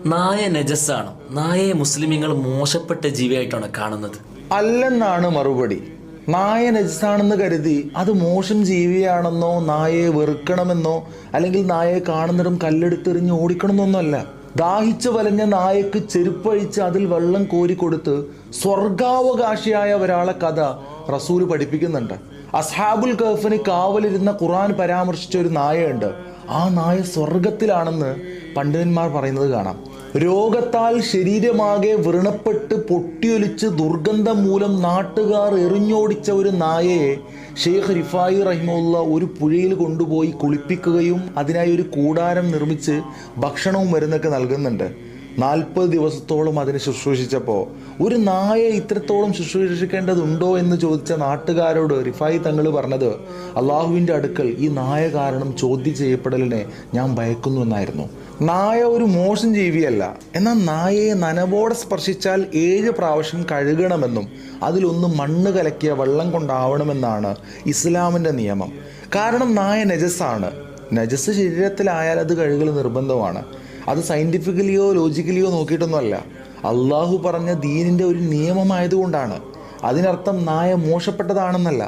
നായ നജസ്സാണ്? നായയെ മുസ്ലിമീങ്ങൾ മോശപ്പെട്ട ജീവിയായിട്ടാണ് കാണുന്നത്? അല്ലെന്നാണ് മറുപടി. നായ നജസാണെന്ന് കരുതി അത് മോശം ജീവിയാണെന്നോ നായയെ വെറുക്കണമെന്നോ അല്ലെങ്കിൽ നായയെ കാണുന്നിടം കല്ലെടുത്തെറിഞ്ഞ് ഓടിക്കണമെന്നൊന്നുമല്ല. ദാഹിച്ചു വലഞ്ഞ നായക്ക് ചെരുപ്പഴിച്ച് അതിൽ വെള്ളം കോരിക്കൊടുത്ത് സ്വർഗാവകാശിയായ ഒരാളെ കഥ റസൂല് പഠിപ്പിക്കുന്നുണ്ട്. അസ്ഹാബുൽ കഹ്ഫിന് കാവലിരുന്ന ഖുർആൻ പരാമർശിച്ച ഒരു നായയുണ്ട്. ആ നായ സ്വർഗത്തിലാണെന്ന് പണ്ഡിതന്മാർ പറയുന്നത് കാണാം. രോഗത്താൽ ശരീരമാകെ വ്രണപ്പെട്ട് പൊട്ടിയൊലിച്ച് ദുർഗന്ധം മൂലം നാട്ടുകാർ എറിഞ്ഞോടിച്ച ഒരു നായയെ ഷെയ്ഖ് റിഫായി റഹിമുള്ള ഒരു പുഴയിൽ കൊണ്ടുപോയി കുളിപ്പിക്കുകയും അതിനായി ഒരു കൂടാരം നിർമ്മിച്ച് ഭക്ഷണവും മരുന്നൊക്കെ നൽകുന്നുണ്ട്. 40 ദിവസത്തോളം അതിനെ ശുശ്രൂഷിച്ചപ്പോൾ ഒരു നായ ഇത്രത്തോളം ശുശ്രൂഷിക്കേണ്ടതുണ്ടോ എന്ന് ചോദിച്ച നാട്ടുകാരോട് റിഫായി തങ്ങൾ പറഞ്ഞത്, അള്ളാഹുവിൻ്റെ അടുക്കൽ ഈ നായ കാരണം ചോദ്യം ചെയ്യപ്പെടലിനെ ഞാൻ ഭയക്കുന്നു എന്നായിരുന്നു. നായ ഒരു മോശം ജീവിയല്ല, എന്നാൽ നായയെ നനവോടെ സ്പർശിച്ചാൽ 7 പ്രാവശ്യം കഴുകണമെന്നും അതിലൊന്ന് മണ്ണ് കലക്കിയ വെള്ളം കൊണ്ടാവണമെന്നാണ് ഇസ്ലാമിൻ്റെ നിയമം. കാരണം നായ നജസ്സാണ്. നജസ് ശരീരത്തിലായാൽ അത് കഴുകൽ നിർബന്ധമാണ്. അത് സയൻറ്റിഫിക്കലിയോ ലോജിക്കലിയോ നോക്കിയിട്ടൊന്നുമല്ല, അള്ളാഹു പറഞ്ഞ ദീനിൻ്റെ ഒരു നിയമമായതുകൊണ്ടാണ്. അതിനർത്ഥം നായ മോശപ്പെട്ടതാണെന്നല്ല.